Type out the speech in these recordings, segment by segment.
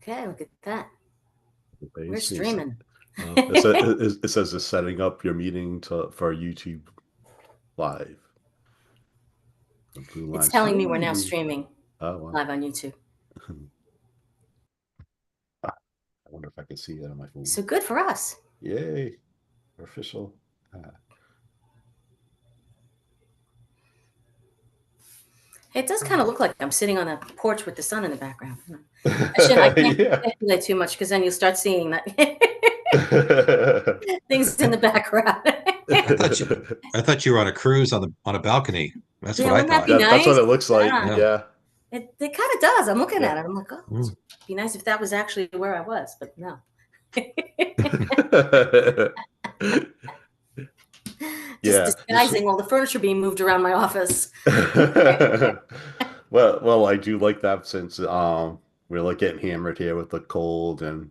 Okay, look at that. We're Basically, streaming. it says it's setting up your meeting for YouTube Live. The blue It's line telling me we're now streaming. streaming Oh, wow. live on YouTube. I wonder if I can see that on my phone. So good for us. Yay. Official. Ah. It does kind of look like I'm sitting on a porch with the sun in the background. I can't Yeah. speculate too much because then you'll start seeing that things in the background. I thought you, I thought you were on a cruise on a balcony. That's Yeah, what I wouldn't that thought. be That's what nice? it looks like. Yeah. Yeah. It kind of does. I'm looking Yeah. at it. I'm like, oh, Mm. it'd be nice if that was actually where I was, but no. Just Yeah. disguising all the furniture being moved around my office. Well, I do like that since we're like getting hammered here with the cold, and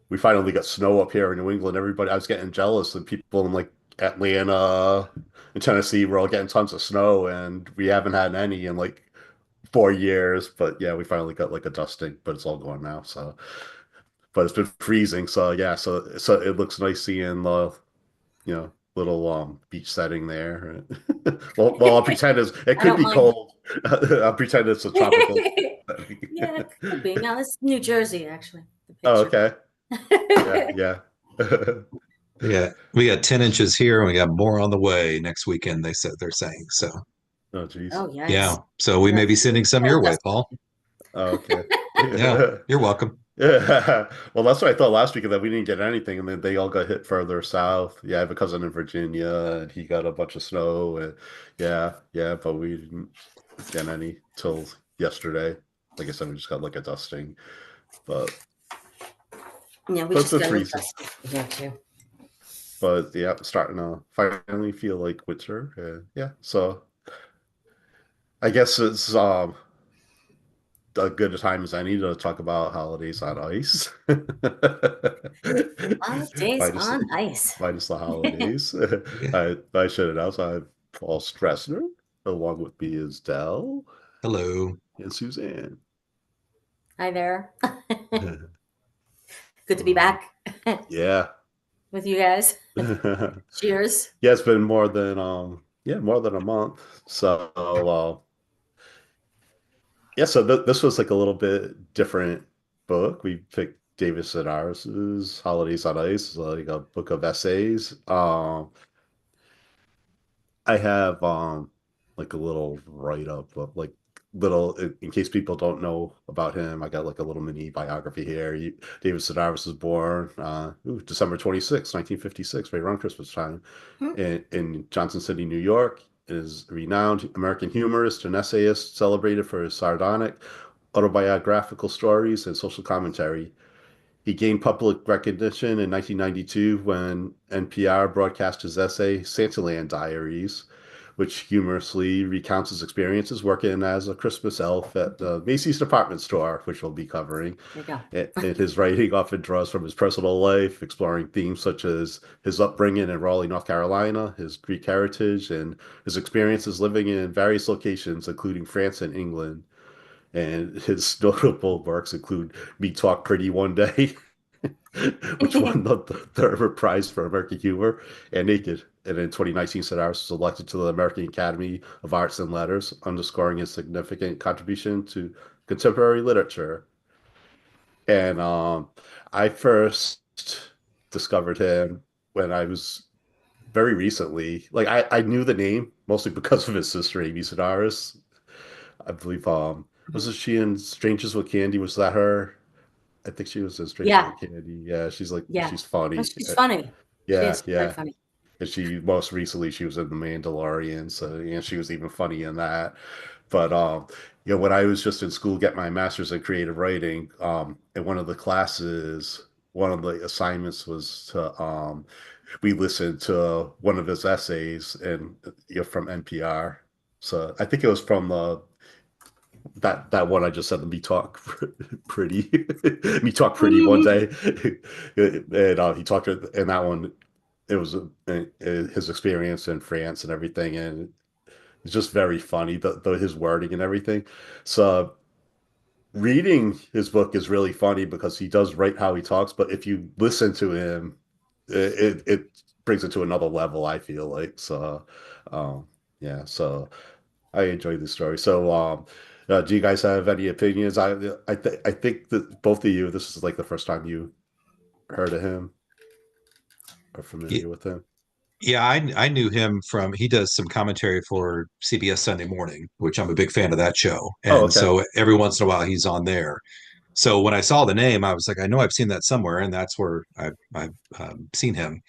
we finally got snow up here in New England. Everybody, I was getting jealous, and people in like Atlanta and Tennessee were all getting tons of snow, and we haven't had any in like 4 years. But yeah, we finally got like a dusting, but it's all gone now. So, but it's been freezing. So yeah, so it looks nice seeing the little beach setting there. Well, I'll pretend it I could don't be mind. cold. I'll pretend it's a tropical setting. Yeah, it could be. Now, this is New Jersey, actually, the Oh, picture. okay. Yeah, yeah. We got 10 inches here and we got more on the way next weekend, they're saying. So Oh, geez. Oh, yeah. yikes. So we Yeah. may be sending some Well, your way, that's Paul. Oh, okay. Yeah, you're welcome. Yeah. Well, that's what I thought last week, that we didn't get anything, and then they all got hit further south. Yeah, I have a cousin in Virginia, and he got a bunch of snow, and yeah, but we didn't get any till yesterday. Like I said, we just got like a dusting, but yeah, we but it's just been got a little freezing. dusty here too. But yeah, starting to finally feel like winter. Yeah, so I guess it's a good time as any to talk about holidays on ice. Holidays Minus, on ice. minus the holidays. Yeah. I should announce I'm Paul Stressner. Along with me is Dell Hello. and Suzanne. Hi there. Good to be back Yeah. with you guys. Yeah, Cheers. it's been more than a month. So yeah, so this was like a little bit different book. We picked David Sedaris's Holidays on Ice, like a book of essays. I have like a little write-up of like little in case people don't know about him. I got like a little mini biography here. David Sedaris was born December 26, 1956, right around Christmas time, Hmm. in Johnson City, New York. Is a renowned American humorist and essayist, celebrated for his sardonic autobiographical stories and social commentary. He gained public recognition in 1992 when NPR broadcast his essay, Santaland Diaries, which humorously recounts his experiences working as a Christmas elf at the Macy's department store, which we'll be covering. There you And his writing often draws from his personal life, exploring themes such as his upbringing in Raleigh, North Carolina, his Greek heritage, and his experiences living in various locations, including France and England. And his notable works include Me Talk Pretty One Day, which go. won the third prize for American humor, and Naked. And in 2019, Sedaris was elected to the American Academy of Arts and Letters, underscoring his significant contribution to contemporary literature. And I first discovered him when I was very recently. Like I knew the name mostly because of his sister, Amy Sedaris. I believe wasn't she in Strangers with Candy? Was that her? I think she was in Strangers Yeah, with Candy. Yeah, she's like yeah. she's Well, funny. she's funny. She Yeah, is very yeah. funny. And she most recently she was in The Mandalorian, so yeah, she was even funny in that. But when I was just in school getting my master's in creative writing, in one of the classes, one of the assignments was to we listened to one of his essays and from NPR. So I think it was from that one I just said, the me talk pretty me talk pretty one day. And he talked in that one. It was his experience in France and everything, and it's just very funny, the his wording and everything. So reading his book is really funny because he does write how he talks, but if you listen to him, it brings it to another level, I feel like. So, um, yeah, so I enjoy this story. So, do you guys have any opinions? I think that both of you, this is like the first time you heard of him or Y- familiar with him. Yeah, I knew him from he does some commentary for CBS Sunday Morning, which I'm a big fan of that show. Oh, And okay. so every once in a while he's on there. So when I saw the name, I was like, I know I've seen that somewhere, and that's where I've seen him.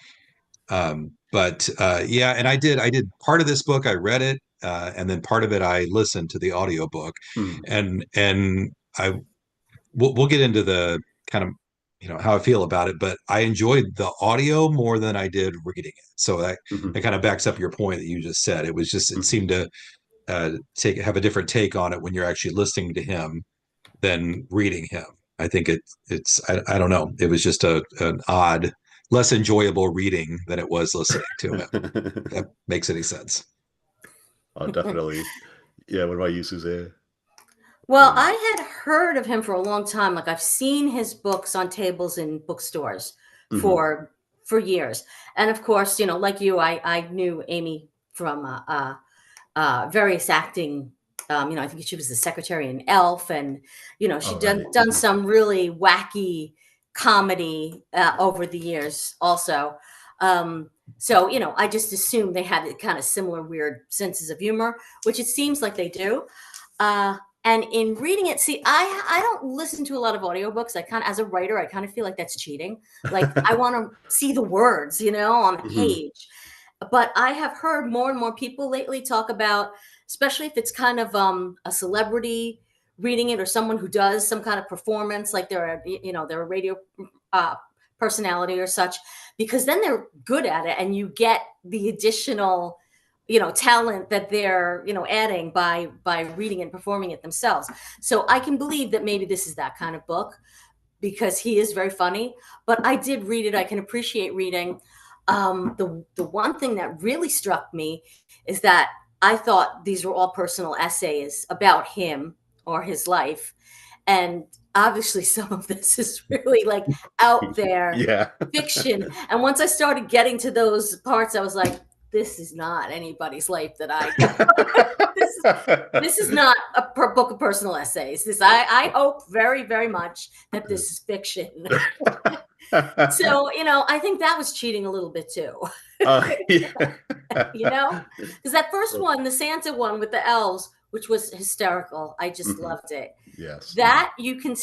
But yeah, and I did part of this book. I read it, and then part of it I listened to the audiobook, Hmm. and I we'll get into the kind of how I feel about it, but I enjoyed the audio more than I did reading it. So that Hmm. kind of backs up your point that you just said. It was just it Hmm. seemed to take have a different take on it when you're actually listening to him than reading him. I think I don't know. It was just an odd, less enjoyable reading than it was listening to him. If that makes any sense. Oh, definitely. Yeah, what about you, Suzanne? Well, Um, I had heard of him for a long time. Like I've seen his books on tables in bookstores mhm. for years. And of course, like you, I knew Amy from various acting. I think she was the secretary in Elf, and All she'd done right. done some really wacky comedy over the years, also. So I just assumed they had kind of similar weird senses of humor, which it seems like they do. Uh, and in reading it, see, I don't listen to a lot of audiobooks. I kind of, as a writer, I kind of feel like that's cheating. Like I want to see the words, on a Mhm. page. But I have heard more and more people lately talk about, especially if it's kind of a celebrity reading it or someone who does some kind of performance, like they're a radio uh, personality or such, because then they're good at it, and you get the additional talent that they're adding by reading and performing it themselves. So I can believe that maybe this is that kind of book, because he is very funny. But I did read it. I can appreciate reading. The one thing that really struck me is that I thought these were all personal essays about him or his life, and obviously some of this is really like out there Yeah. fiction. And once I started getting to those parts, I was like, this is not anybody's life that I this this is not a book of personal essays. I hope very, very much that this is fiction. So, I think that was cheating a little bit too. Yeah. you know? Because that first one, the Santa one with the elves, which was hysterical. I just Mhm. loved it. Yes. That you can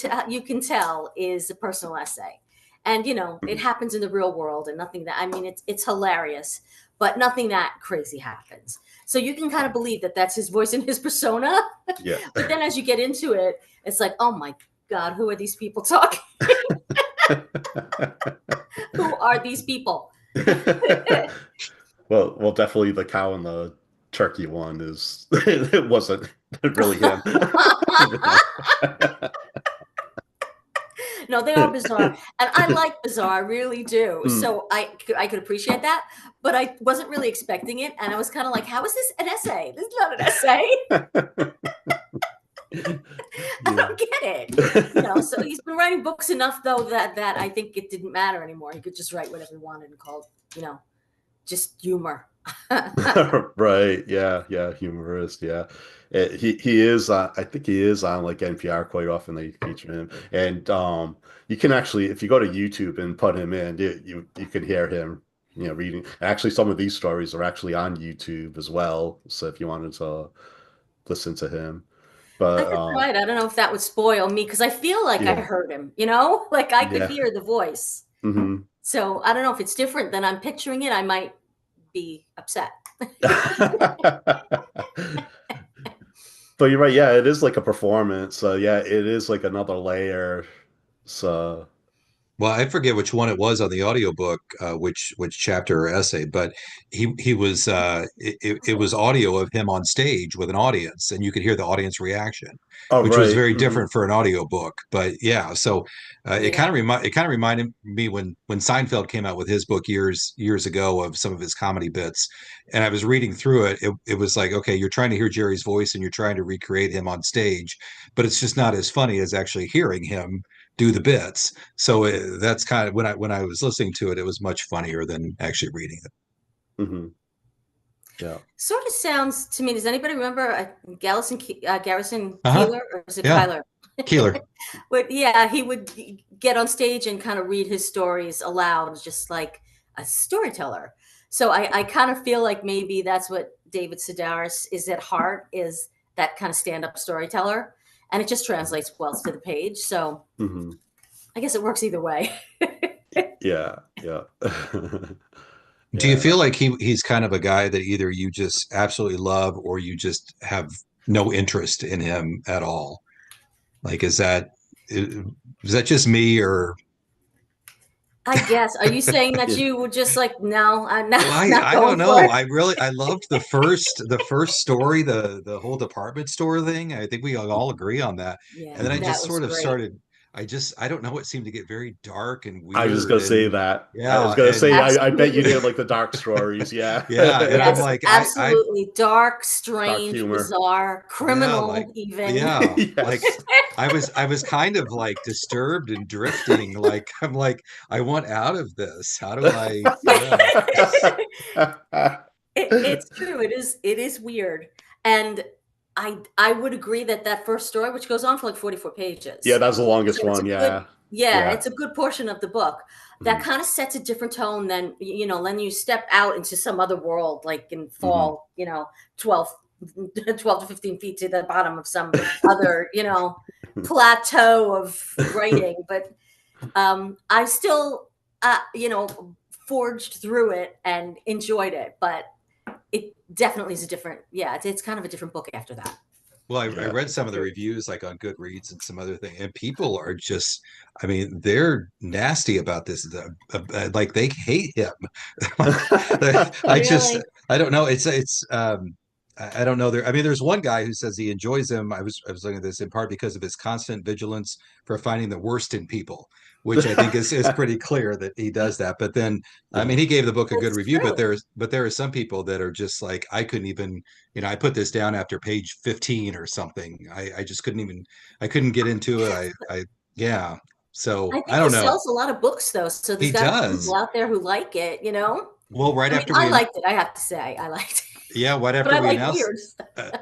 tell is a personal essay. And it Mhm. happens in the real world, and nothing that, I mean, it's hilarious, but nothing that crazy happens. So you can kind of believe that that's his voice and his persona. Yeah. But then as you get into it, it's like, oh my God, who are these people talking? Who are these people? Well, definitely the cow and the turkey one is it wasn't really him. No, they are bizarre, and I like bizarre, I really do. Mm. So I could appreciate that, but I wasn't really expecting it, and I was kind of like, "How is this an essay? This is not an essay. I Yeah. don't get it." So he's been writing books enough, though, that I think it didn't matter anymore. He could just write whatever he wanted and call, just humor. Right. Yeah. Yeah. Humorist. Yeah. He is. I think he is on like NPR quite often. They feature him, and you can actually, if you go to YouTube and put him in, you can hear him. Reading. Actually, some of these stories are actually on YouTube as well. So if you wanted to listen to him, I but could try it. I don't know if that would spoil me, because I feel like I yeah, heard him. Like I could yeah. hear the voice. Hmm. So I don't know if it's different than I'm picturing it. I might be upset. But you're right. Yeah, it is like a performance. So yeah, it is like another layer. So. Well, I forget which one it was on the audiobook, which chapter or essay, but he was it was audio of him on stage with an audience, and you could hear the audience reaction, Oh, which was right. very different for an audiobook. But yeah, so Yeah. it kind of reminded me when Seinfeld came out with his book years ago of some of his comedy bits, and I was reading through it. It was like, okay, you're trying to hear Jerry's voice and you're trying to recreate him on stage, but it's just not as funny as actually hearing him do the bits. So that's kind of when I was listening to it, it was much funnier than actually reading it. Hmm. Yeah. Sort of sounds to me. Does anybody remember Garrison Uh-huh. Keeler, or is it Yeah. Kyler? Keeler. But yeah, he would get on stage and kind of read his stories aloud, just like a storyteller. So I kind of feel like maybe that's what David Sedaris is at heart, is that kind of stand-up storyteller, and it just translates well to the page. So Hmm. I guess it works either way. Yeah. Yeah. Do you Yeah. feel like he's kind of a guy that either you just absolutely love or you just have no interest in him at all? Like, is that just me or I guess. Are you saying that Yeah. you would just like, no, I'm not well, not I don't going for know. it? I loved the first story, the whole department store thing. I think we all agree on that. And Yeah, then I Mhm. just that was sort of great. started I don't know, it seemed to get very dark and I was just weird gonna say and that. I was yeah, gonna say and I bet you Absolutely. did like the dark stories. Yeah. yeah, and I'm Yes, like absolutely. Dark, Dark strange, humor. bizarre, yeah, like criminal even. yeah, like Yes. I was kind of like disturbed and drifting. Like I'm like I want out of this. How do I? Yeah. It's true. It is weird. And I would agree that that first story, which goes on for like 44 Yeah, pages, that's the longest so it's a one. good, Yeah. yeah, Yeah. it's a good portion of the book that Mhm. kind of sets a different tone than, then you step out into some other world, like in Mhm. fall, 12 12 to 15 feet to the bottom of some other, plateau of writing. But I still, forged through it and enjoyed it. But it definitely is a different, yeah, it's kind of a different book after that. Well, I Yeah. read some of the reviews like on Goodreads and some other thing, and people are just, I mean, they're nasty about this. Like they hate him. Like I just, Really? I don't know. I don't know. I mean, there's one guy who says he enjoys him. I was looking at this in part because of his constant vigilance for finding the worst in people, which I think is pretty clear that he does that. But then, I mean, Yeah. he gave the book a good It's review, but true. there are some people that are just like, I couldn't even, I put this down after page 15 or something. I just couldn't even, I couldn't get into it. Yeah. I So I think he don't know. sells a lot of books though, so He there's got to be Mm. people does. out there who like it. Well, right I mean, after I liked it. I have to say, I liked yeah, right it, but after I we like weird.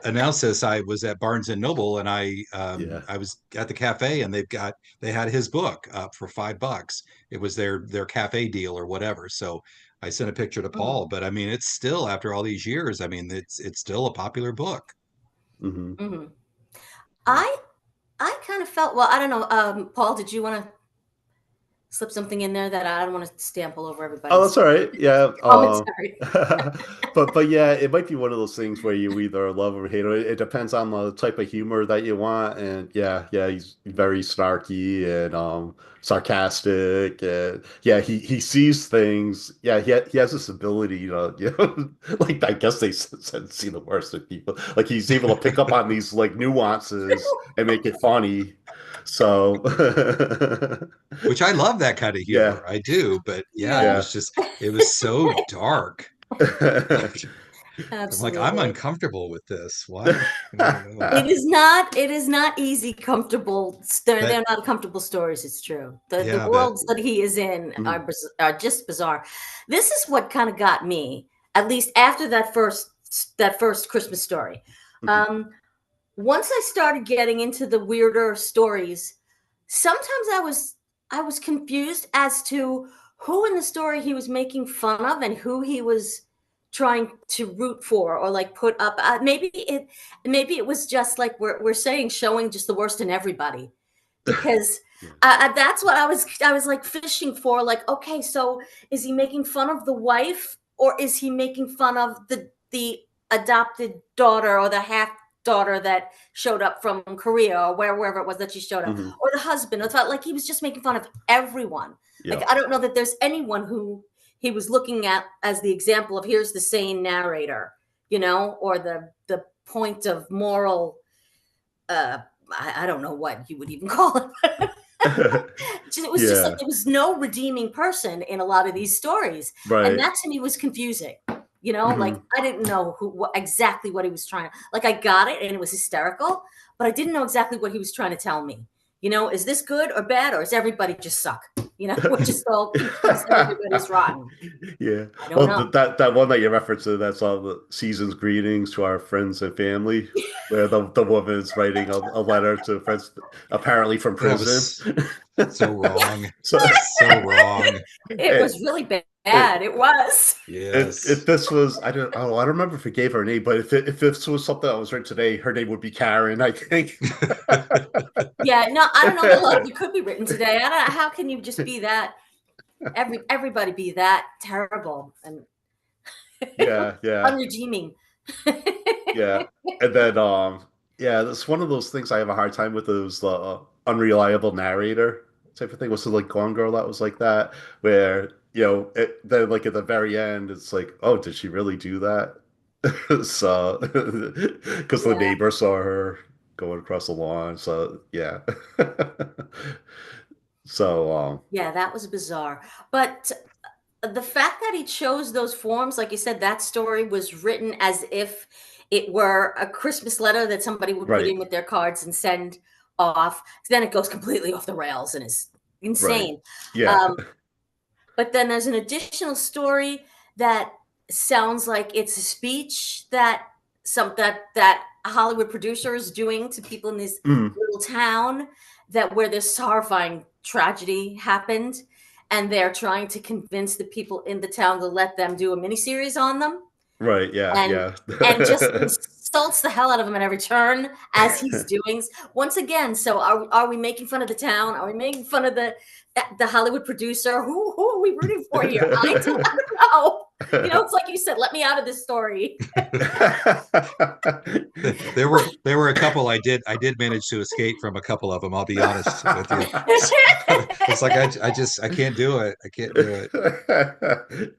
announced this, I was at Barnes and Noble and Yeah. I was at the cafe and they had his book up for $5. It was their cafe deal or whatever. So I sent a picture to Paul, Mm, but I mean, it's still after all these years. I mean, it's still a popular book. Hmm. mhm. Yeah. I I kind of felt, well. I don't know. Paul, did you want to slip something in there that I don't want to stamp all over Oh, that's everybody's all right. Yeah. commentary? But yeah, it might be one of those things where you either love or hate it. It depends on the type of humor that you want. And yeah, yeah, he's very snarky and sarcastic. And yeah, he sees things. Yeah, he has this ability to, like I guess they said see the worst in people. Like he's able to pick up on these like nuances and make it funny. So Which I love that kind of yeah, humor. I do, but yeah, Yeah, yeah. it was so dark. I'm like, I'm absolutely. uncomfortable with this. Why? I don't know. It is not easy, comfortable. They're That, not comfortable stories. It's true. The yeah, that, worlds that he is in are Mhm, are just bizarre. This is what kind of got me, at least after that first Christmas story. mhm. Um, Once I started getting into the weirder stories, sometimes I was confused as to who in the story he was making fun of and who he was trying to root for or like put up. Maybe it was just like we're saying, showing just the worst in everybody, because Yeah. that's what I was like fishing for. Like, okay, so is he making fun of the wife, or is he making fun of the adopted daughter, or the half daughter that showed up from Korea or wherever it was that she showed up, Hmm. or the husband. It felt like he was just making fun of everyone. Yeah. Like, I don't know that there's anyone who he was looking at as the example of here's the sane narrator, or the point of moral, I don't know what you would even call it. It was just like Yeah. there was no redeeming person in a lot of these stories, and Right. that to me was confusing. Like Hmm. I didn't know exactly what he was trying. Like I got it, and it was hysterical, but I didn't know exactly what he was trying to tell me. Is this good or bad, or is everybody just suck? We're just all confused. And everybody's rotten. Yeah. I don't Well, know. that one that you referenced to, that's all the season's greetings to our friends and family, where the woman's writing a letter to friends, apparently from That prison. was so wrong. So So wrong. It it, was really bad. it, It was. if Yes. this was, I don't remember if it gave her a name, but if this was something that was written today, her name would be Karen, I think. Yeah. No, I don't know that a lot of it could be written today. I don't. How can you just be that? Everybody be that terrible and Yeah, yeah. unredeeming. Yeah, and then yeah, that's one of those things I have a hard time with, is the unreliable narrator type of thing. Was it like Gone Girl that was like that, where then like at the very end, it's like, oh, did she really do that? So, because the Yeah. neighbor saw her going across the lawn, so yeah. So Yeah, that was bizarre. But the fact that he chose those forms, like you said, that story was written as if it were a Christmas letter that somebody would put right, in with their cards and send off. Then it goes completely off the rails and is right, insane. yeah, Um, but then there's an additional story that sounds like it's a speech that that a Hollywood producer is doing to people in this mm, little town where this horrifying tragedy happened, and they're trying to convince the people in the town to let them do a miniseries on them, right, yeah, and yeah. just insults the hell out of him at every turn as he's doing. Once again, so are we making fun of the town? Are we making fun of the Hollywood producer? Who are we rooting for here? I don't know. It's like you said, let me out of this story. There were a couple I did manage to escape from a couple of them, I'll be honest with you. It's like I can't do it. I can't do it.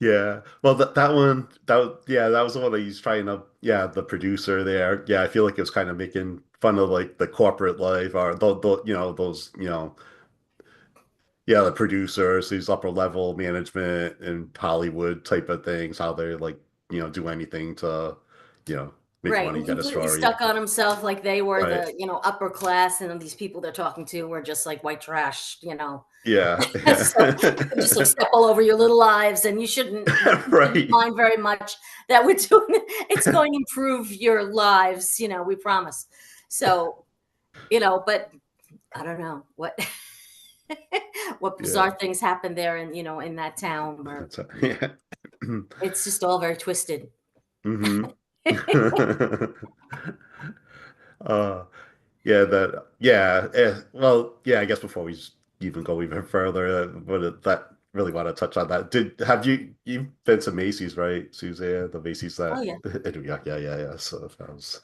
Yeah. Well, that was the one that he's trying to, yeah, the producer there. Yeah, I feel like it was kind of making fun of like the corporate life, or those, yeah, the producers, these upper level management in Hollywood type of things, how they like, do anything to, you know, make Right, money, and get a completely story. stuck on himself like they were Right. the, upper class, and these people they're talking to were just like white trash. Yeah. So you can just like step all over your little lives, and you shouldn't Right. mind very much that we're doing it. It's going to improve your lives, we promise. So, but I don't know what what Yeah. bizarre things happen there in that town where Yeah. it's just all very twisted. Hmm. uh yeah, well, yeah, I guess before we even go even further, that really want to touch on that. You've been to Macy's, right, Suzanne? The Macy's Oh that yeah. in New York, yeah. So that was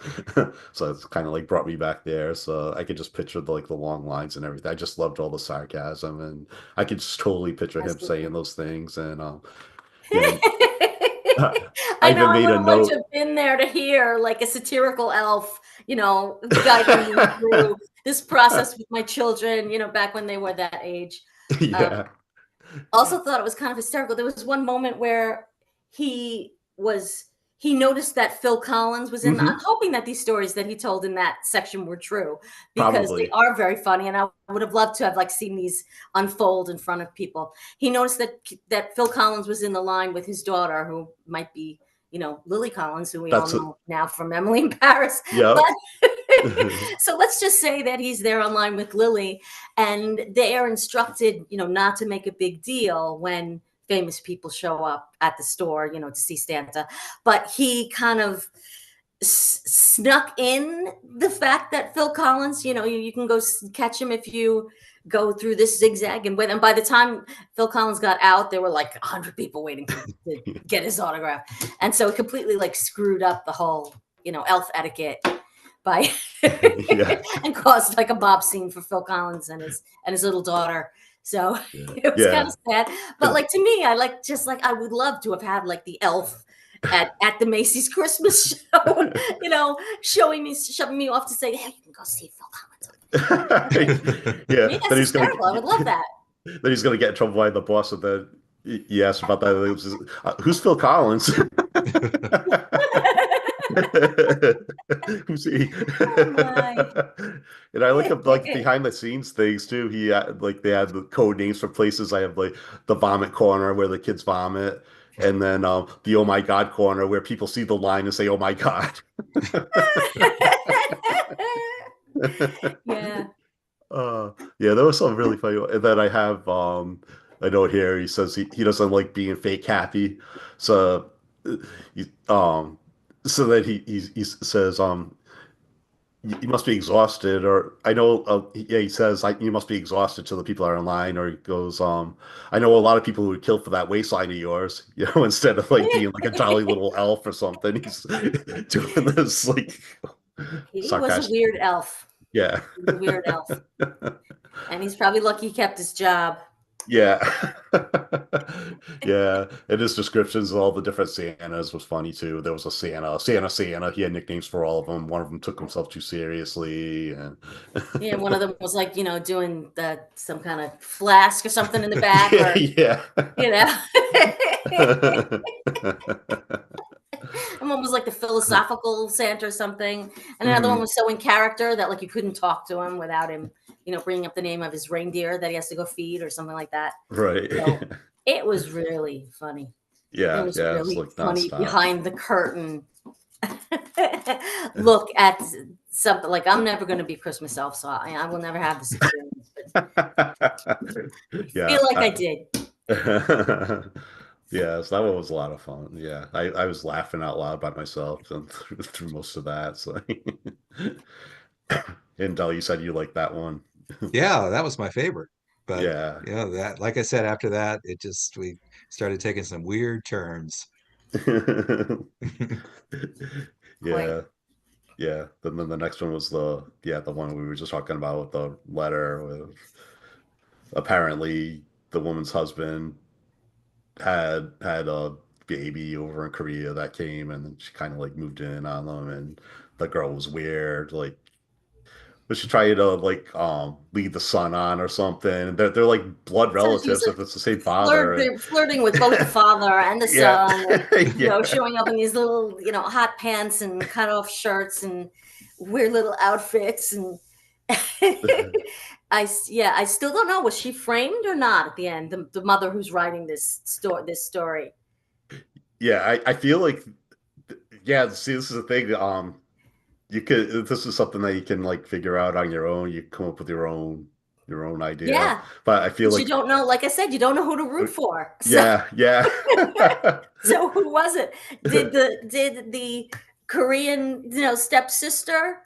so it's kind of like brought me back there. So I could just picture the long lines and everything. I just loved all the sarcasm, and I could just totally picture him saying those things. And you know, I I know even I made would a have liked to note. have been there to hear like a satirical elf, guiding me through this process with my children, back when they were that age. Um, Yeah. Also thought it was kind of hysterical. There was one moment where he was he noticed that Phil Collins was in. I'm Hmm. hoping that these stories that he told in that section were true because they Probably. are very funny, and I would have loved to have like seen these unfold in front of people. He noticed that Phil Collins was in the line with his daughter, who might be, Lily Collins, who we all That's it. know now from Emily in Paris. Yep. But so let's just say that he's there online with Lily, and they are instructed, not to make a big deal when famous people show up at the store, to see Santa. But he kind of snuck in the fact that Phil Collins, you can go catch him if you go through this zigzag. And by the time Phil Collins got out, there were like 100 people waiting to get his autograph. And so it completely like screwed up the whole, elf etiquette. by Yeah. and caused like a mob scene for Phil Collins and his little daughter. So Yeah. it was kind Yeah. of sad. But like to me, I like just like I would love to have had like the elf at the Macy's Christmas show, shoving me off to say, hey, you can go see Phil Collins. To Yeah. me, Then that's he's gonna hysterical. I would love that. then he's gonna get in trouble by the boss, and then he asked about that. It was, who's Phil Collins? Who's he? Oh my. And I look up like behind the scenes things too. He like they had the code names for places. I have like the vomit corner where the kids vomit, and then the oh my god corner where people see the line and say oh my god. Yeah. Yeah, that was something really funny. And then I have a note here. He says he doesn't like being fake happy. So he so that he says you must be exhausted, or I know yeah, he says like you must be exhausted to the people that are online, or he goes I know a lot of people who would kill for that waistline of yours, instead of like being like a jolly little elf or something. He's doing this like He was a sarcastic. weird elf. Yeah. He was a weird elf. And he's probably lucky he kept his job. Yeah. Yeah. And his descriptions of all the different Santas was funny too. There was a Santa. He had nicknames for all of them. One of them took himself too seriously. And Yeah, one of them was like, doing some kind of flask or something in the back, yeah, or yeah. And one was like the philosophical Santa or something, and another one was so in character that like you couldn't talk to him without him, bringing up the name of his reindeer that he has to go feed or something like that. Right. So it was really funny. It Yeah, was yeah, it's really like funny nonstop. behind the curtain. Look at something like I'm never going to be Christmas elf, so I will never have this experience. But Yeah. feel like I did. Yeah, so that one was a lot of fun. Yeah, I was laughing out loud by myself and through most of that. So, and Del, you said you liked that one. Yeah, that was my favorite. But Yeah. that, like I said, after that, we started taking some weird turns. Quite. Yeah. Yeah. Then the next one was the one we were just talking about with the letter with apparently the woman's husband had a baby over in Korea that came, and then she kind of like moved in on them, and the girl was weird, like, but she tried to like lead the son on or something. They're like blood So she was relatives like if it's the same father. And flirting with both the father and the yeah, son, and yeah. showing up in these little, hot pants and cut off shirts and weird little outfits. And I still don't know, was she framed or not at the end? The mother who's writing this story. Yeah, I feel like yeah. See, this is the thing. You could this is something that you can like figure out on your own. You come up with your own idea. Yeah, But I feel but you like don't know. Like I said, you don't know who to root for. So, yeah, yeah. so who was it? Did the Korean stepsister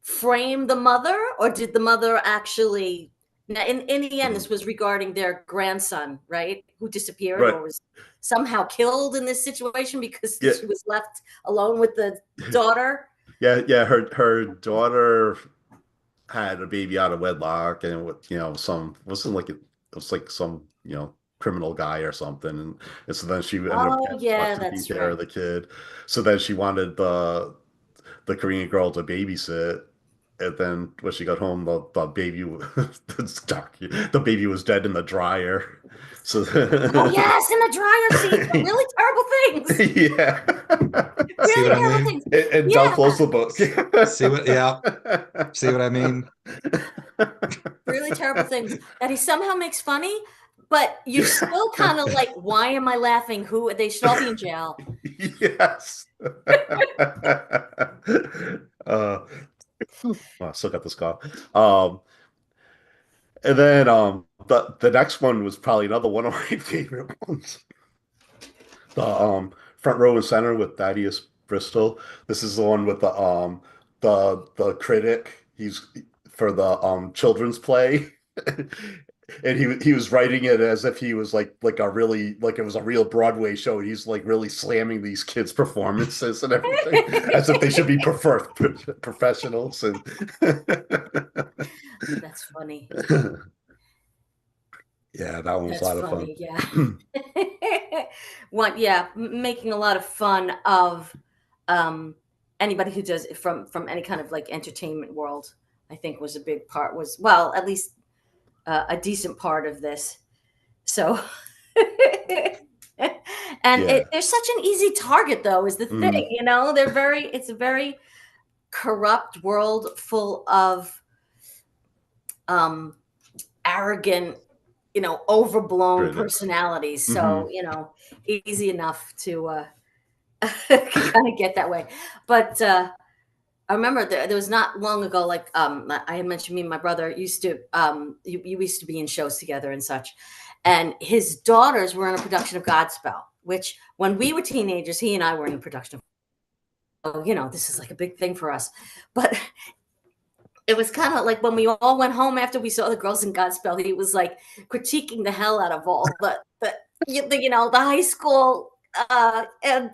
frame the mother, or did the mother actually? Now, in the end, this was regarding their grandson, right, who disappeared Right. or was somehow killed in this situation because Yeah. she was left alone with the daughter. Yeah, yeah. Her daughter had a baby out of wedlock, and some wasn't like it was like some criminal guy or something, and so then she ended up Oh getting yeah, left to take that's care right. of the kid. So then she wanted the Korean girl to babysit, and then when she got home, the baby it's dark. The baby was dead in the dryer. So Oh yes, in the dryer scene, some really terrible things. yeah. See Really what I terrible mean? things. And Del Yeah, closed the book. See what I mean? really terrible things that he somehow makes funny, but you're still kind of like, why am I laughing? Who they should all be in jail. Yes. uh, I still got this cough. And then the next one was probably another one of my favorite ones. The front row and center with Thaddeus Bristol. This is the one with the critic. He's for the children's play. and he was writing it as if he was like a really like it was a real Broadway show. He's like really slamming these kids' performances and everything, as if they should be professionals. And That's funny. yeah, that one was a That's lot of fun. funny. Yeah. Yeah, making a lot of fun of um, anybody who does from any kind of like entertainment world. I think was a big part. Was well, at least a decent part of this. So, and Yeah. they're such an easy target, though, is the thing. Mm, You know, it's a very corrupt world full of um, arrogant, overblown critics. personalities. Hmm. So, easy enough to kind of get that way. But I remember there was not long ago, like I had mentioned, me and my brother used to you used to be in shows together and such, and his daughters were in a production of Godspell, which when we were teenagers, he and I were in a production of. Oh, this is like a big thing for us, but it was kind of like when we all went home after we saw the girls in Godspell, he was like critiquing the hell out of all the high school and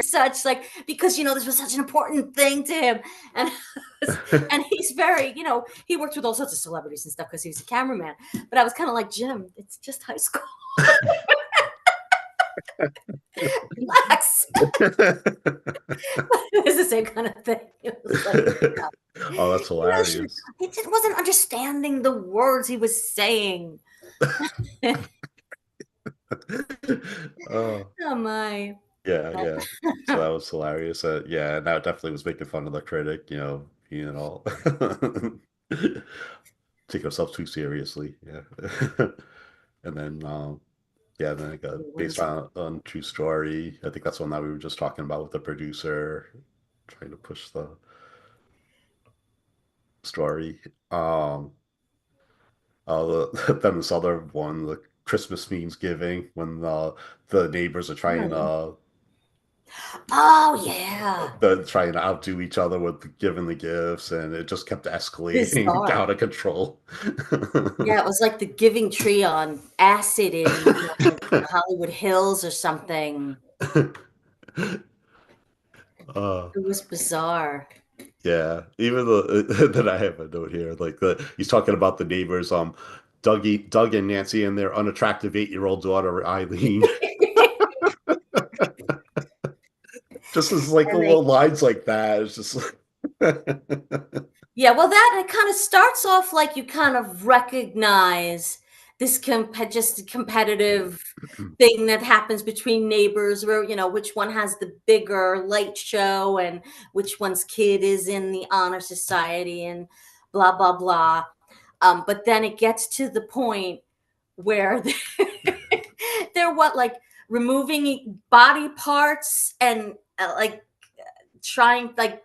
such, like, because this was such an important thing to him. And and he's very, he worked with all sorts of celebrities and stuff because he was a cameraman. But I was kind of like, Jim, it's just high school. Relax. It was the same kind of thing. It was like, Oh, that's hilarious. he just wasn't understanding the words he was saying. Oh. Oh my. Yeah, yeah. So that was hilarious. Yeah, and that definitely was making fun of the critic, all take ourselves too seriously. Yeah. And then yeah, then it got based on true story. I think that's one that we were just talking about with the producer trying to push the story. Then this other one, the Christmas means giving, when the neighbors are trying Oh yeah. they're trying to outdo each other with giving the gifts, and it just kept escalating Bizarre. out of control. Yeah, it was like the Giving Tree on acid in Hollywood Hills or something. uh, It was bizarre. yeah, even though that I have a note here, like he's talking about the neighbors, Doug and Nancy and their unattractive 8-year-old daughter Eileen. Just as like the And they, little lines like that, it's just like yeah, well, that it kind of starts off like you kind of recognize this just competitive thing that happens between neighbors, where which one has the bigger light show and which one's kid is in the honor society and blah blah blah. But then it gets to the point where they're what, like, removing body parts and like trying, like,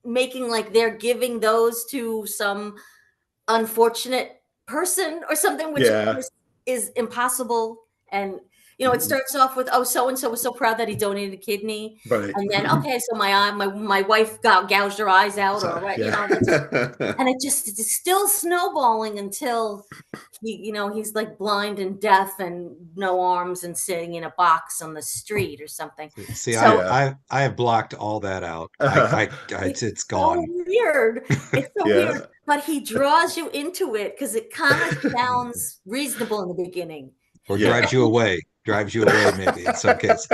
making like they're giving those to some unfortunate person or something, which of yeah, course is impossible. And it starts off with, oh, so and so was so proud that he donated a kidney, right. and then, okay, so my wife got gouged her eyes out, or So what, yeah. and it's still snowballing until he's like blind and deaf and no arms and sitting in a box on the street or something. See, So I have blocked all that out. It's so gone. weird. It's so weird. Yeah. But he draws you into it because it kind of sounds reasonable in the beginning. Or Yeah. drives you away maybe in some cases.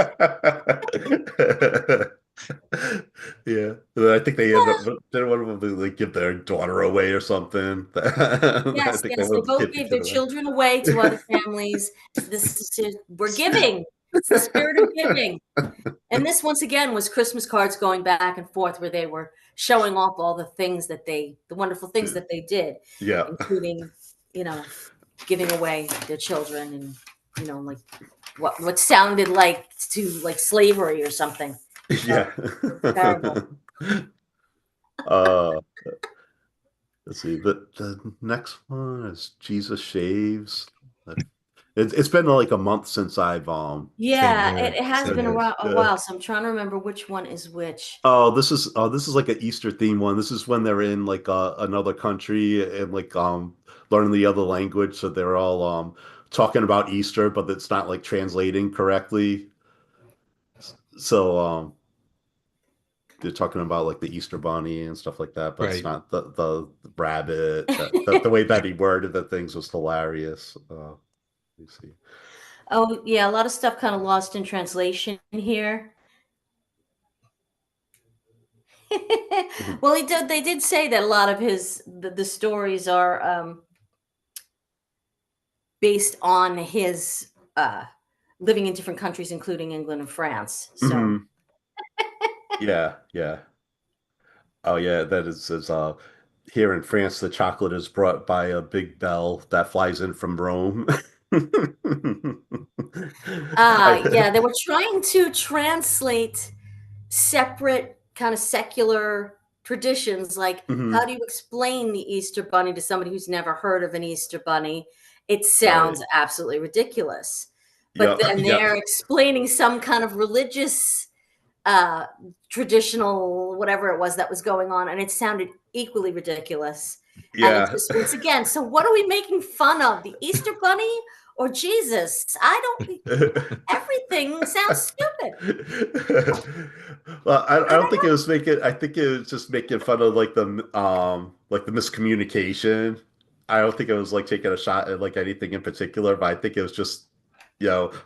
Yeah, and I think they end up. Did one of them like give their daughter away or something? I Yes, think they yes, they want the both kid to gave their give it children away to other families. We're giving. It's the spirit of giving. And this, once again, was Christmas cards going back and forth, where they were showing off all the wonderful things that they did, Yeah. including, giving away their children, and, like what sounded like slavery or something. Yeah. Terrible. uh, let's see. The next one is Jesus Shaves. It's been like a month since I've Yeah, here. it has Same been a here. while, a while, so I'm trying to remember which one is which. This is like an Easter theme one. This is when they're in like another country, and like learning the other language, so they're all talking about Easter, but it's not like translating correctly. So they're talking about like the Easter bunny and stuff like that, but it's Right. not the rabbit. The way that he worded the things was hilarious. Let me see. Oh yeah, a lot of stuff kind of lost in translation here. Mhm. Well, they did say that a lot of the stories are based on his living in different countries, including England and France. So, Mhm. Yeah, yeah. Oh yeah, that is here in France the chocolate is brought by a big bell that flies in from Rome. yeah, I they were trying to translate separate kind of secular traditions. Like, how Mhm. do you explain the Easter Bunny to somebody who's never heard of an Easter Bunny? It Right. sounds absolutely ridiculous. But Yeah, then yeah, they're explaining some kind of religious uh traditional whatever it was that was going on, and it sounded equally ridiculous. And it's yeah. just, once again, so what are we making fun of, the Easter Bunny or Jesus? I don't, everything sounds stupid. Well, I I don't don't think it know. was making. I think it was just making fun of like the miscommunication. I don't think it was like taking a shot at like anything in particular, but I think it was just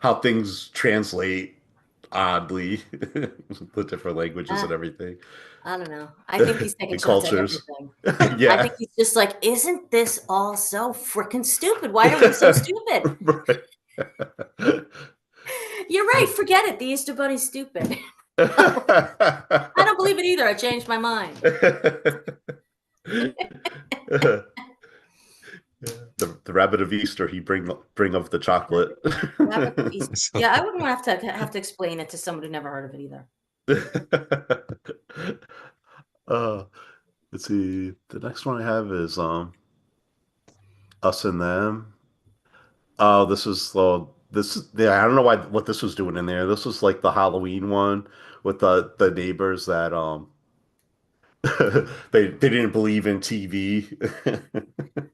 how things translate oddly, the different languages uh, and everything, I don't know, I think he's taking and shots at cultures. everything. I Yeah. think he's just like, isn't this all so freaking stupid? Why are we so stupid? Right. You're right, forget it, the Easter Bunny's stupid. I don't believe it either, I changed my mind. The rabbit of Easter, he bring of the chocolate. Rabbit of East. So Yeah, I wouldn't have to explain it to somebody who never heard of it either. uh, let's see. The next one I have is Us and Them. Oh, this is yeah, I don't know what this was doing in there. This was like the Halloween one with the neighbors that they didn't believe in TV.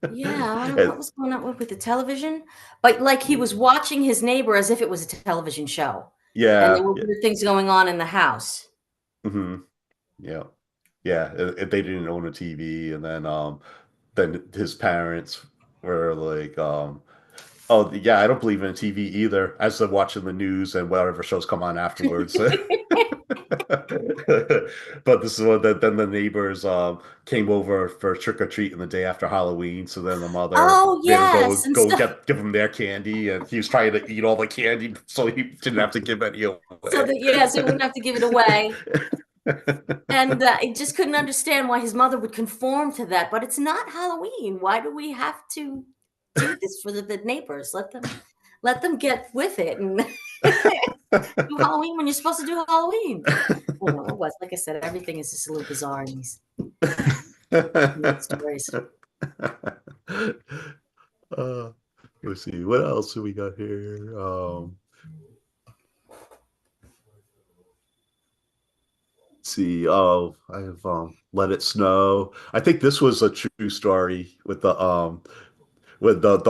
Yeah, I don't know And what was going on with the television, but like he was watching his neighbor as if it was a television show, and there yeah, were yeah. weird things going on in the house. Hmm. Yeah. Yeah, they didn't own a TV, and then his parents were like, "Oh, yeah, I don't believe in TV either." As they're watching the news and whatever shows come on afterwards. But this is what then the neighbors came over for trick or treating the day after Halloween. So then the mother Oh made him yes, and go stuff. give him their candy, and he was trying to eat all the candy so he didn't have to give any So away. that, yeah, so he wouldn't have to give it away. And he just couldn't understand why his mother would conform to that. But it's not Halloween. Why do we have to do this for the neighbors? Let them get with it and do Halloween when you're supposed to do Halloween. I don't know, it was, like I said, everything is just a little bizarre in these stories. uh, let's see, what else do we got here? Let's see, oh, I have Let It Snow. I think this was a true story with the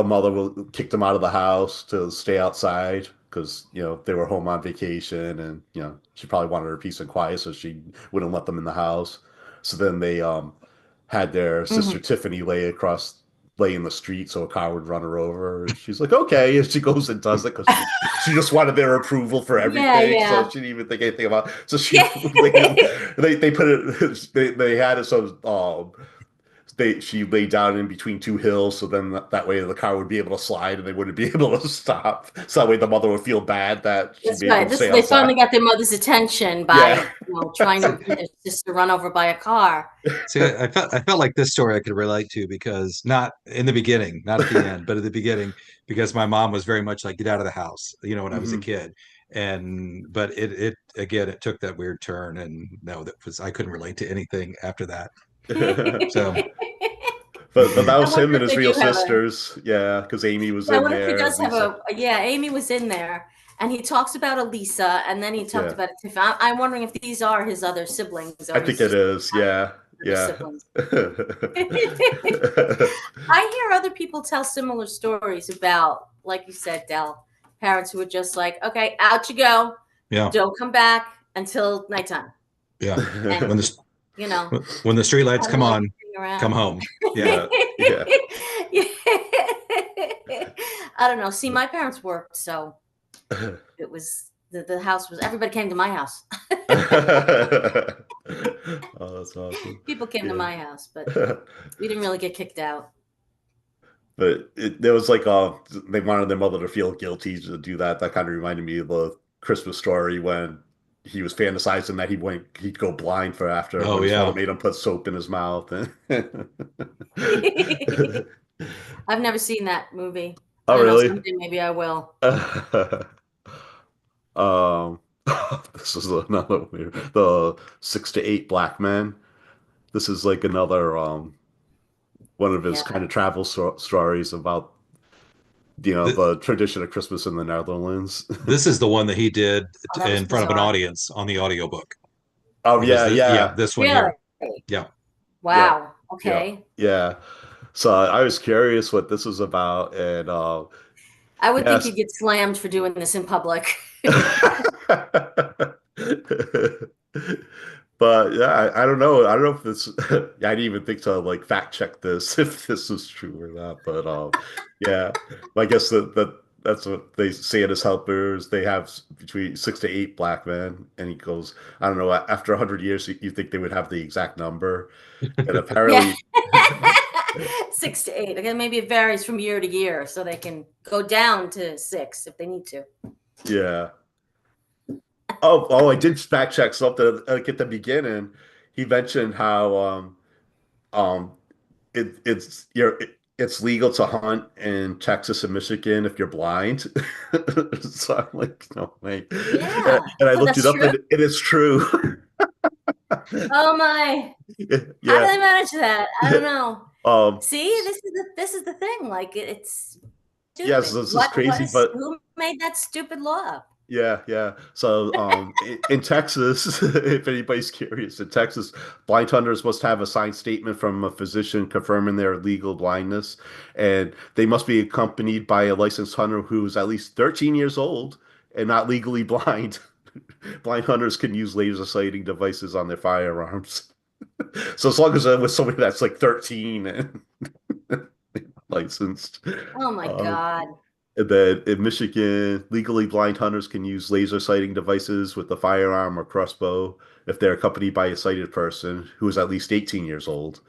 mother kicked him out of the house to stay outside because they were home on vacation, and she probably wanted her peace and quiet, so she wouldn't let them in the house. So then they had their sister Mhm. Tiffany lay in the street so a car would run her over. And she's like, okay, and she goes and does it because she just wanted their approval for Yeah, everything, so yeah. she didn't even think anything about it. So she Yeah. laid, they put it they had it so she laid down in between two hills, so then that way the car would be able to slide and they wouldn't be able to stop. So that way the mother would feel bad that she That's made right. them This stay They outside. finally got their mother's attention by, Yeah. trying to get their sister run over by a car. see, I felt like this story I could relate to because not in the beginning, not at the end, but at the beginning, because my mom was very much like get out of the house, when I was a Hmm. kid, and but it again it took that weird turn, and no, that was I couldn't relate to anything after that. So But that I was him wonder and if his they real do have a. sisters. Yeah, because Amy was Yeah, I in wonder if he there, does have Lisa. Yeah, Amy was in there, and he talks about Elisa, and then he talked Yeah, about Tiff. I'm wondering if these are his other siblings I or his think it sisters. is. Yeah. your Yeah. siblings. I hear other people tell similar stories about, like you said, Del, parents who are just like, okay, out you go. Yeah. Don't come back until nighttime. Yeah. And, When the you know, when the street lights I don't come know, on, come home. Yeah. Yeah. I don't know. See, my parents worked, so it was the house was everybody came to my house. Oh, that's awesome. People came to Yeah. my house, but we didn't really get kicked out. But there was like they wanted their mother to feel guilty to do that. That kind of reminded me of the Christmas Story when he was fantasizing that he'd go blind for after Oh when his mother yeah. made him put soap in his mouth. I've never seen that movie. I Oh, don't know. really? Someday maybe I will. Um, this is another weird. The 6 to 8 Black Men. This is like another one of his Yeah. kind of travel stories about Th- the tradition of Christmas in the Netherlands. This is the one that he did Oh, that was in front of an bizarre. audience on the audiobook. Oh It was yeah, yeah, yeah, this one Really? here. Yeah. yeah, Wow. yeah, Okay. yeah. So I was curious what this was about, and I would think yes. you'd get slammed for doing this in public. But yeah, I don't know. I don't know if this. I didn't even think to like fact check this if this was true or not. But yeah, I guess that's what they say it as helpers. They have between 6 to 8 black men, and he goes, I don't know. After 100 years, you think they would have the exact number, and Yeah. apparently, 6 to 8. Again, maybe it varies from year to year, so they can go down to 6 if they need to. yeah. Oh, I did fact check something like at the beginning. He mentioned how um it's legal to hunt in Texas and Michigan if you're blind. So I'm like, no way. Yeah. And I Oh, looked it that's up, true. and it is true. Oh my. How do Yeah. they manage that? I don't know. Um, See, this is the thing. Like it's yes, stupid. this is crazy, but Who made that stupid law? yeah, yeah. So, in Texas, if anybody's curious, in Texas, blind hunters must have a signed statement from a physician confirming their legal blindness, and they must be accompanied by a licensed hunter who is at least 13 years old and not legally blind. Blind hunters can use laser sighting devices on their firearms. So as long as with somebody that's like 13 and licensed. Oh my Um, God. and then in Michigan, legally blind hunters can use laser sighting devices with a firearm or crossbow if they're accompanied by a sighted person who is at least 18 years old.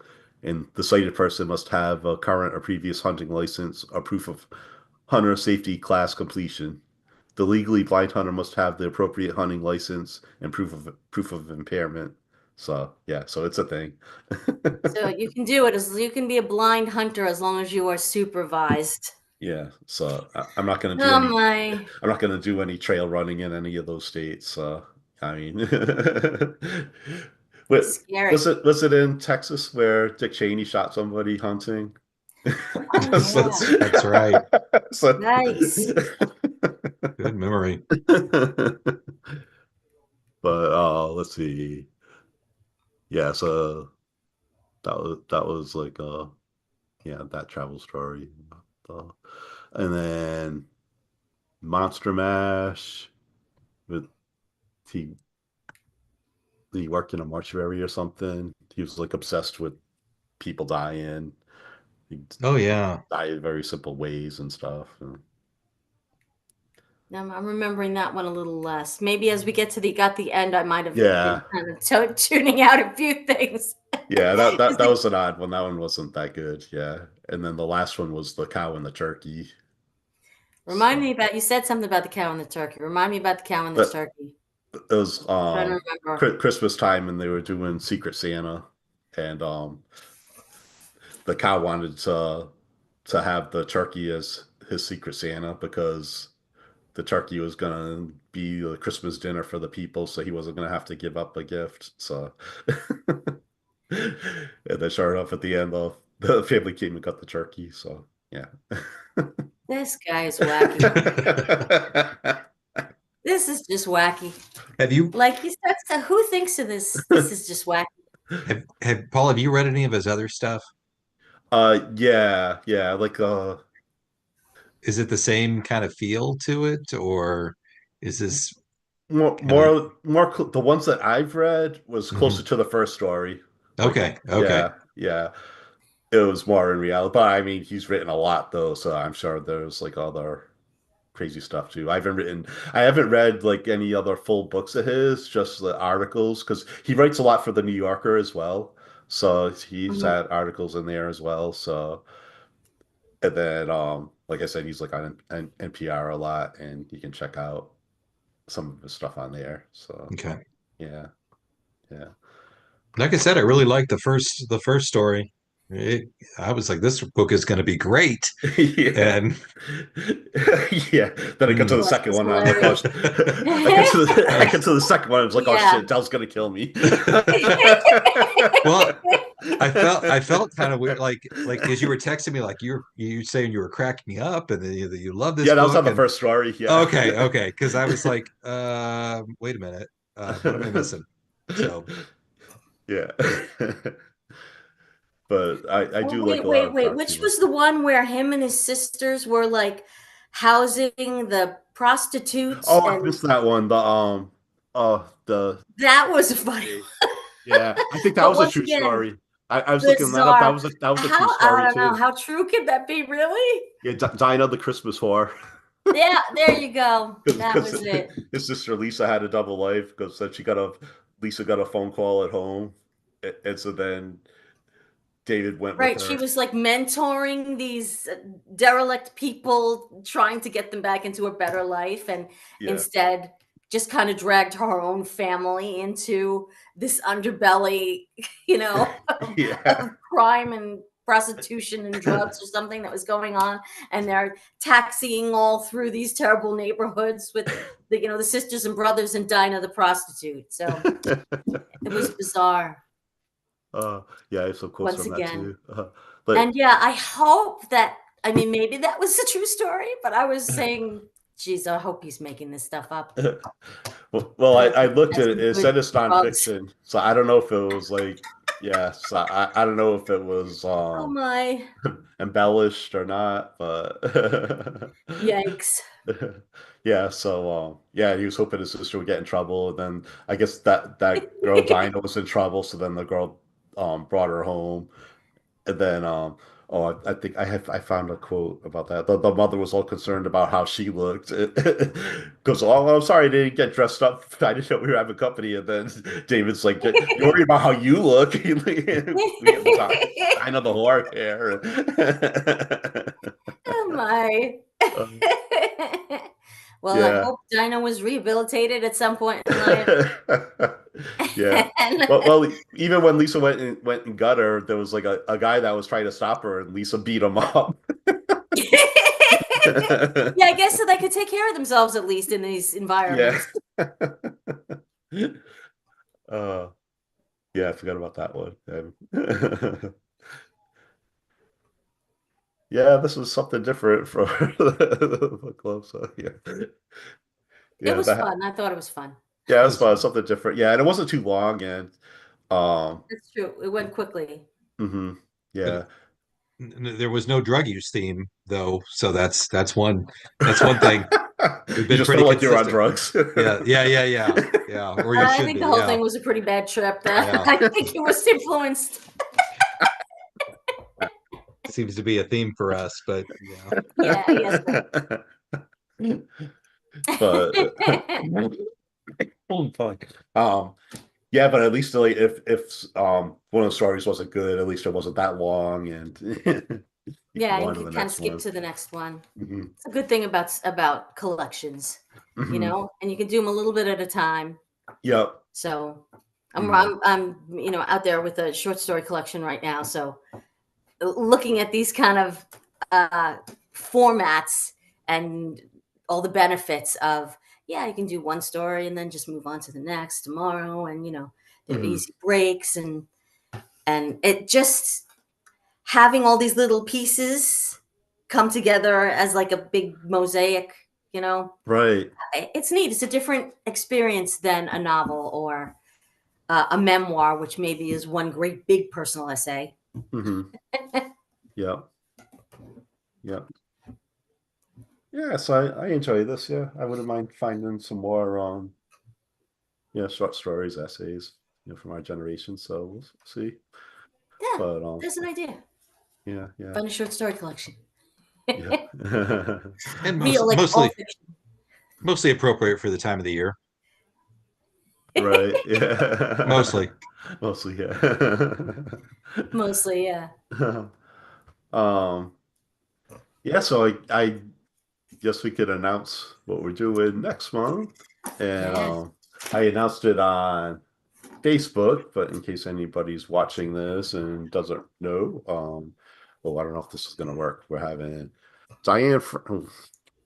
And the sighted person must have a current or previous hunting license or proof of hunter safety class completion. The legally blind hunter must have the appropriate hunting license and proof of impairment. So yeah, so it's a thing. So you can do it as you can be a blind hunter as long as you are supervised. Yeah, so I'm not gonna do Oh any. my. I'm not gonna do any trail running in any of those states. So I mean, Wait, Scary. was it in Texas where Dick Cheney shot somebody hunting? Oh So, yeah. That's right. so- Nice. Good memory. but let's see. Yeah, so that was like yeah, that travel story. Uh, and then Monster Mash with he he worked in a mortuary or something. He was like obsessed with people dying. He Oh yeah. died in very simple ways and stuff. I'm remembering that one a little less. Maybe as we get to the end, I might have been Yeah, kind of tuning out a few things. yeah, that, 'Cause that that was an odd one. That one wasn't that good. Yeah, and then the last one was the cow and the turkey. remind So, me about you said something about the cow and the turkey. Remind me about the cow and the but turkey. it was I'm trying to remember. Christmas time, and they were doing Secret Santa, and the cow wanted to have the turkey as his Secret Santa because the turkey was gonna be the Christmas dinner for the people, so he wasn't gonna have to give up a gift. So, and then sure enough, at the end, the family came and got the turkey. So, yeah. This guy is wacky. This is just wacky. Have you Like you said, so who thinks of this? This is just wacky. Have Paul, have you read any of his other stuff? Yeah, like Is it the same kind of feel to it, or is this kind of the ones that I've read was closer Mhm. to the first story. Like, Okay, okay. yeah, it was more in reality. But I mean, he's written a lot though, so I'm sure there's like other crazy stuff too. I haven't read like any other full books of his, just the articles, because he writes a lot for the New Yorker as well. So he's Mhm. had articles in there as well. So, and then, like I said, he's like on NPR a lot, and you can check out some of his stuff on there. So, Okay. yeah, yeah, Like I said, I really liked the first story. It, I was like, this book is going to be great, yeah, and yeah. Then I get to mm. the Plus, second it's one, and I'm like, oh, hilarious. I get to the second one, it's like, oh Yeah. shit, Dell's gonna kill me. Well, I felt kind of weird, like as you were texting me, like you saying you were cracking me up, and then you love this Yeah, that was on book, the and first story. Yeah. okay, okay, because I was like, wait a minute, what am I missing? So Yeah. But I Oh, do like wait, a lot wait, of wait. Darcy Which books. was the one where him and his sisters were like housing the prostitutes, Oh, I and missed that one. The that was funny. yeah, I think that But was a once true again, story. I was looking that up. bizarre. That was a How, true I story don't know, too. how true can that be, really? Yeah, Dinah the Christmas whore. Yeah, there you go. That Because was it. his sister Lisa had a double life because then Lisa got a phone call at home, and so then David went with Right, she her. was like mentoring these derelict people, trying to get them back into a better life, and Yeah, instead just kind of dragged her own family into this underbelly, yeah, of crime and prostitution and drugs or something that was going on. And they're taxiing all through these terrible neighborhoods with the sisters and brothers and Dinah the prostitute. So it was bizarre uh, yeah. I have some quotes once from that again. too. But And yeah, I hope that, I mean, maybe that was a true story, but I was saying, geez, I hope he's making this stuff up. well, That I looked has at it. some It good said it's drugs. nonfiction, so I don't know if it was like, yeah. So I don't know if it was Oh my. embellished or not, but Yikes. yeah. So yeah, he was hoping his sister would get in trouble, and then I guess that girl Dinah was in trouble, so then the girl brought her home. And then, oh, I think I found a quote about that. The mother was all concerned about how she looked. Goes, oh, I'm sorry I didn't get dressed up. I didn't know we were having company. And then David's like, you're worried about how you look. We get Dinah the whore hair. Oh my. Um, Well, I yeah. hope Dinah was rehabilitated at some point in life. Yeah. And Well, even when Lisa went and got her, there was like a guy that was trying to stop her, and Lisa beat him up. yeah, I guess so they could take care of themselves at least in these Yeah. environments. Uh, yeah, I forgot about that one. Yeah, this was something different for the book club. So yeah, It yeah, was that fun. I thought it was fun. yeah, it that's was fun. fun. Something different. Yeah, and it wasn't too long, and um, That's true. It went quickly. mhm, But yeah. there was no drug use theme though, so that's one thing. We've You been just pretty felt like you were on consistent. drugs. Yeah, yeah, yeah, yeah, yeah. Or you I should think be. the whole Yeah, thing was a pretty bad trip. yeah. I think it was influenced. Seems to be a theme for us, but yeah. Yeah, I guess so. But oh, fuck. Yeah, but at least like if one of the stories wasn't good, at least it wasn't that long, and you can Yeah, go you on to can the kind of next skip one. to the next one. Hmm. It's a good thing about collections, Hmm. and you can do them a little bit at a time. Yep. So I'm Hmm. I'm I'm out there with a short story collection right now. So looking at these kind of uh, formats and all the benefits of, yeah, you can do one story and then just move on to the next tomorrow, and there are Hmm. easy breaks, and it just having all these little pieces come together as like a big mosaic, you know Right. it's neat. It's a different experience than a novel or a memoir, which maybe is one great big personal essay. Mm-hmm. Yeah. Yeah. Yeah. So I enjoy this. Yeah. I wouldn't mind finding some more, short stories, essays, from our generation. So we'll see. Yeah, But, that's an idea. yeah. Yeah. Find a short story collection. Yeah. And Real, like all mostly appropriate for the time of the year. Right. Yeah. Mostly. Mostly, yeah. Mostly, yeah. um, yeah, so I guess we could announce what we're doing next month. And Yeah. I announced it on Facebook, but in case anybody's watching this and doesn't know, well, I don't know if this is gonna work. We're having Diane.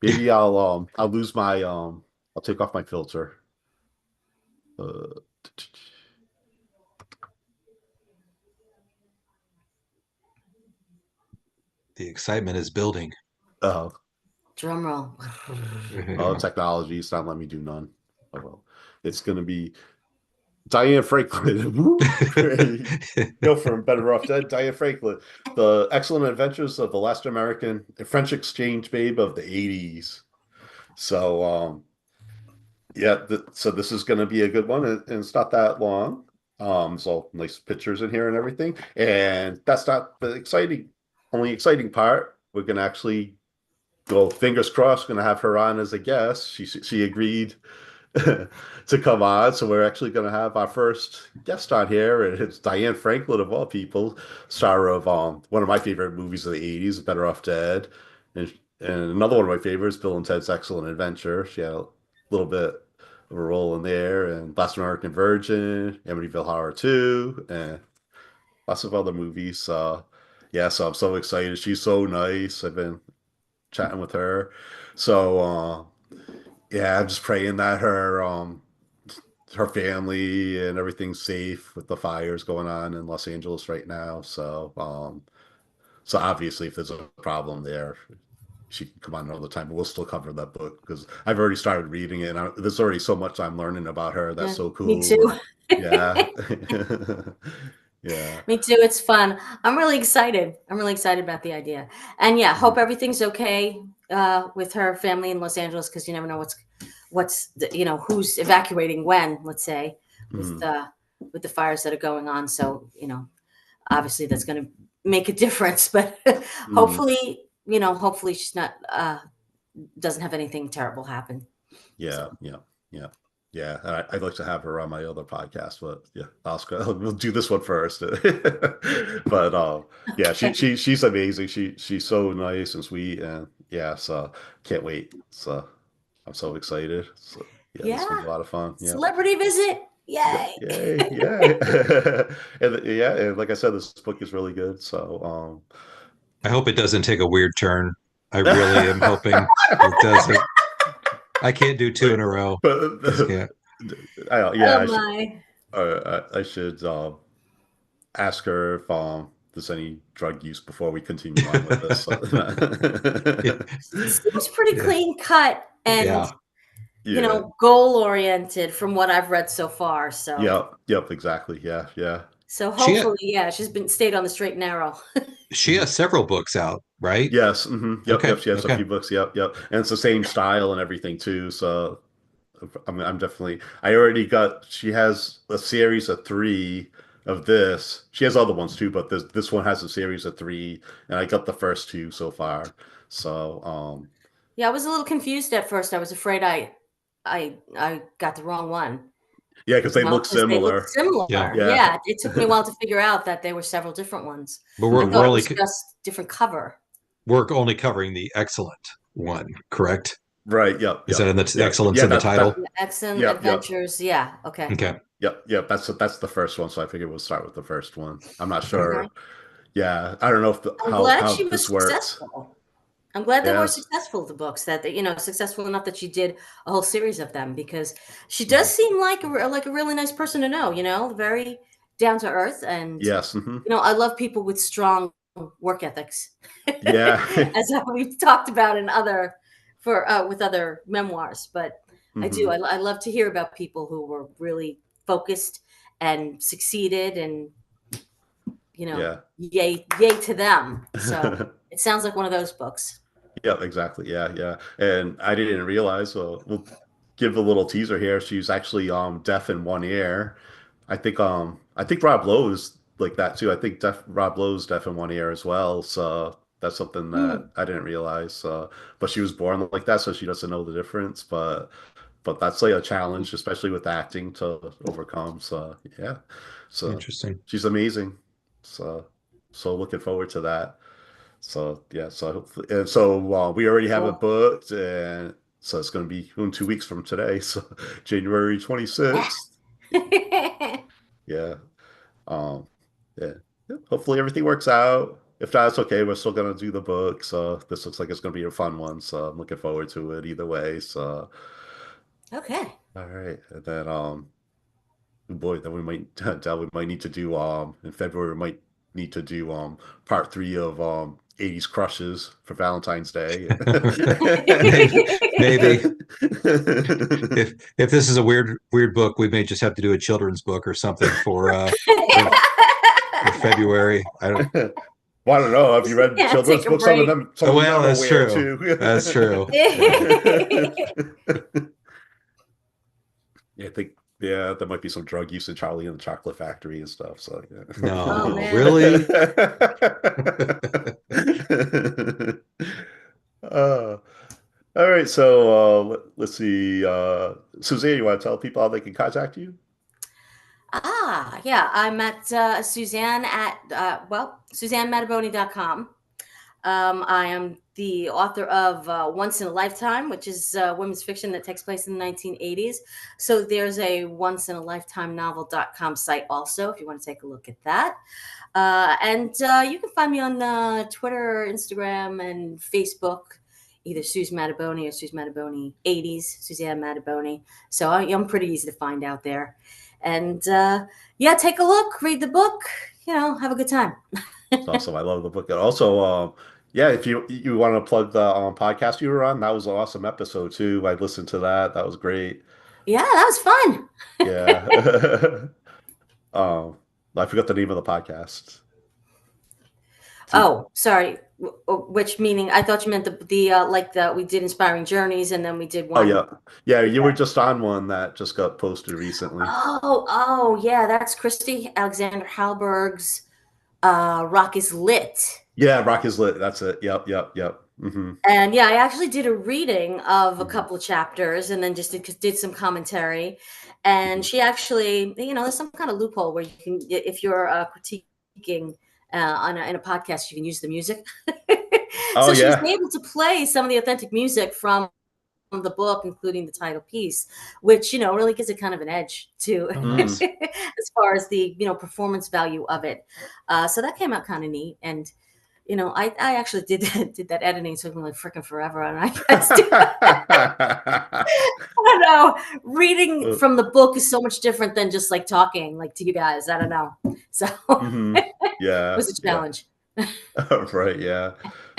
Maybe I'll lose my I'll take off my filter. Uh, The excitement is building. oh, Drum roll. technology. It's not letting me do none. Oh well, it's gonna be Diane Franklin. Go from Better Off Dead. Diane Franklin, the excellent adventures of the last American French exchange babe of the '80s. So, yeah, so this is going to be a good one, and it's not that long. So nice pictures in here and everything. And that's not the only exciting part. We're going to actually go, fingers crossed, going to have her on as a guest. She agreed to come on. So we're actually going to have our first guest on here, and it's Diane Franklin of all people, star of one of my favorite movies of the '80s, Better Off Dead, and another one of my favorites, Bill and Ted's Excellent Adventure. She had a little bit of a role in there, and Last American Virgin, Amityville Horror 2, and lots of other movies. Yeah, so I'm so excited. She's so nice. I've been chatting with her. So yeah, I'm just praying that her family and everything's safe with the fires going on in Los Angeles right now. So obviously if there's a problem there, she can come on another time, but we'll still cover that book because I've already started reading it. And there's already so much I'm learning about her. That's so cool. Me too. Yeah. Yeah. Me too. It's fun. I'm really excited. I'm really excited about the idea. And yeah, hope everything's okay with her family in Los Angeles, because you never know who's evacuating when, let's say, with the fires that are going on. So, obviously that's going to make a difference, but hopefully, hopefully she's not doesn't have anything terrible happen. Yeah, So. yeah. I'd like to have her on my other podcast, but yeah, Oscar, we'll do this one first. But yeah, she's amazing. She's so nice and sweet, and yeah, so can't wait. So I'm so excited. So yeah, this will be a lot of fun. Yeah. Celebrity visit. Yay. Yay, yeah. And like I said, this book is really good. So I hope it doesn't take a weird turn. I really am hoping it doesn't. I can't do two in a row. But Yeah. I should ask her if there's any drug use before we continue on with this. Seems pretty clean cut and goal oriented from what I've read so far. So yep, exactly. Yeah. So hopefully, she's stayed on the straight and narrow. She has several books out, right? Yes. Mm-hmm. Yep. She has a few books. Yep. And it's the same style and everything too. So I'm definitely. She has a series of 3 of this. She has other ones too, but this one has a series of 3, and I got the first 2 so far. So yeah, I was a little confused at first. I was afraid I got the wrong one. Yeah, because they look similar. Yeah. It took me a while to figure out that they were several different ones. But we're only just different cover. We're only covering the excellent one, correct? Right. Yep. Is that in the excellence in the title? Excellent Adventures. Yeah. Okay. Yep. That's the first one. So I figured we'll start with the first one. I'm not sure. Okay. Yeah, I don't know if how she was this works. Successful. I'm glad they were successful, the books, that successful enough that she did a whole series of them, because she does seem like a really nice person to know, very down to earth. And, yes. I love people with strong work ethics. Yeah. As we've talked about with other memoirs. But I do. I love to hear about people who were really focused and succeeded, and Yeah. yay to them. So it sounds like one of those books. Yeah, exactly. Yeah, yeah. And I didn't realize, so we'll give a little teaser here. She's actually deaf in one ear. I think Rob Lowe is like that too. I think Rob Lowe's deaf in one ear as well. So that's something that Mm. I didn't realize. But she was born like that, so she doesn't know the difference. But that's like a challenge, especially with acting to overcome. So yeah. So Interesting. she's amazing. So so looking forward to that. So yeah, so hopefully, and so we already have it Cool. booked, and so it's going to be in 2 weeks from today, so January Yeah. 26th. Yeah, um, yeah. Yeah, hopefully everything works out. If not, it's okay. We're still going to do the book, so this looks like it's going to be a fun one. So I'm looking forward to it either way. So Okay. all right, and then boy, then we might that we might need to do in February we might need to do part three of 80s crushes for Valentine's Day. Maybe if this is a weird book, we may just have to do a children's book or something for, for February. I don't. Well, I don't know. Have you read Yeah, children's take a books? break. Some Oh, of well, them are that's weird true. too. That's true. Yeah. Yeah, I think there might be some drug use in Charlie and the Chocolate Factory and stuff. So Oh No, man. really? uh, all right, so let's see. Suzanne, you want to tell people how they can contact you? Yeah, I'm at Suzanne at SuzanneMataboni.com. I am the author of Once in a Lifetime, which is women's fiction that takes place in the 1980s. So there's a once in a lifetime novel.com site also, if you want to take a look at that. And you can find me on Twitter, Instagram, and Facebook, either Suze Mataboni or Suze Mataboni 80s, Suzanne Mataboni. So I'm pretty easy to find out there. And yeah, take a look, read the book, have a good time. It's awesome. I love the book. And also, yeah, if you want to plug the podcast you were on, that was an awesome episode too. I listened to that. That was great. Yeah, that was fun. Yeah. I forgot the name of the podcast. Oh, sorry. Which meaning? I thought you meant the like the we did Inspiring Journeys, and then we did Oh one. yeah, yeah. You were just on one that just got posted recently. Oh, yeah. That's Christy Alexander Halberg's Rock is Lit. Yeah, Rock is Lit. That's it. Yep, yep, yep. Hmm. And yeah, I actually did a reading of a Hmm. couple of chapters, and then just did some commentary. And Hmm. she actually, there's some kind of loophole where you can, if you're critiquing in a podcast, you can use the music. Oh So she was yeah. able to play some of the authentic music from the book, including the title piece, which really gives it kind of an edge to Oh, Mm. nice. as far as the performance value of it. So that came out kind of neat, and I actually did did that editing. It took me like freaking forever, and I guess I don't know. Reading from the book is so much different than just like talking like to you guys. I don't know, so Hmm. it Yeah, was a yeah. challenge. Right, yeah.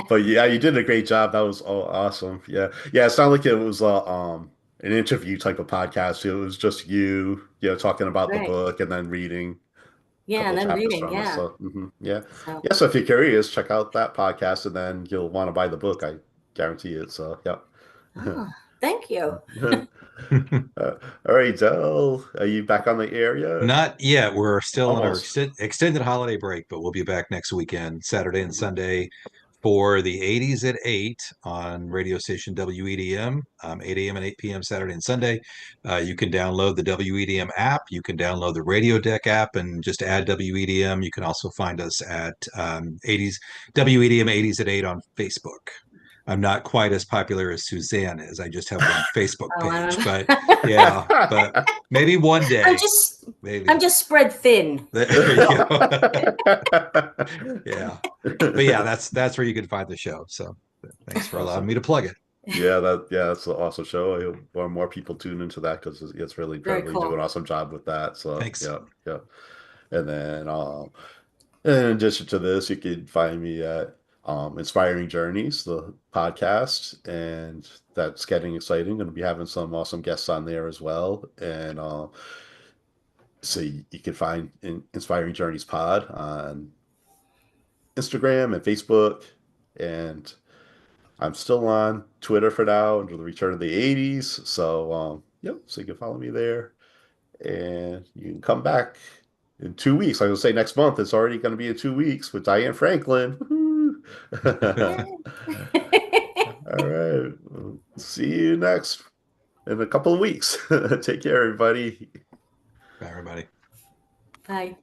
But yeah, you did a great job. That was awesome. Yeah. Yeah, it's not like it was an interview type of podcast. It was just you, talking about the Right. book and then reading a Yeah, couple and of then chapters reading. from it. Yeah. So yeah. So Yeah, so if you're curious, check out that podcast and then you'll want to buy the book. I guarantee it. So yeah. oh, thank you. Uh, all right, Del, are you back on the area? Not yet. We're still on our Almost. extended holiday break, but we'll be back next weekend, Saturday and Sunday, for the 80s at 8 on radio station WEDM, 8 a.m. and 8 p.m. Saturday and Sunday. You can download the WEDM app. You can download the Radio Deck app and just add WEDM. You can also find us at 80s WEDM 80s at 8 on Facebook. I'm not quite as popular as Suzanne is. I just have one Facebook Oh, I page, don't but know. yeah, but maybe one I'm day. just Maybe. I'm just spread thin. There you go. Yeah. But yeah, that's where you can find the show. So thanks for allowing Awesome. me to plug it. Yeah, that's an awesome show. I hope more people tune into that because it's really Very do an cool. awesome job with that. So Thanks. yeah, yeah. And then in addition to this, you can find me at Inspiring Journeys, the podcast, and that's getting exciting. Going to be having some awesome guests on there as well. And So you can find Inspiring Journeys Pod on Instagram and Facebook, and I'm still on Twitter for now under the Return of the 80s. So yep, so you can follow me there, and you can come back in 2 weeks. I was gonna say next month. It's already going to be in 2 weeks with Diane Franklin. Yeah. All right. See you next in a couple of weeks. Take care, everybody. Bye, everybody. Bye.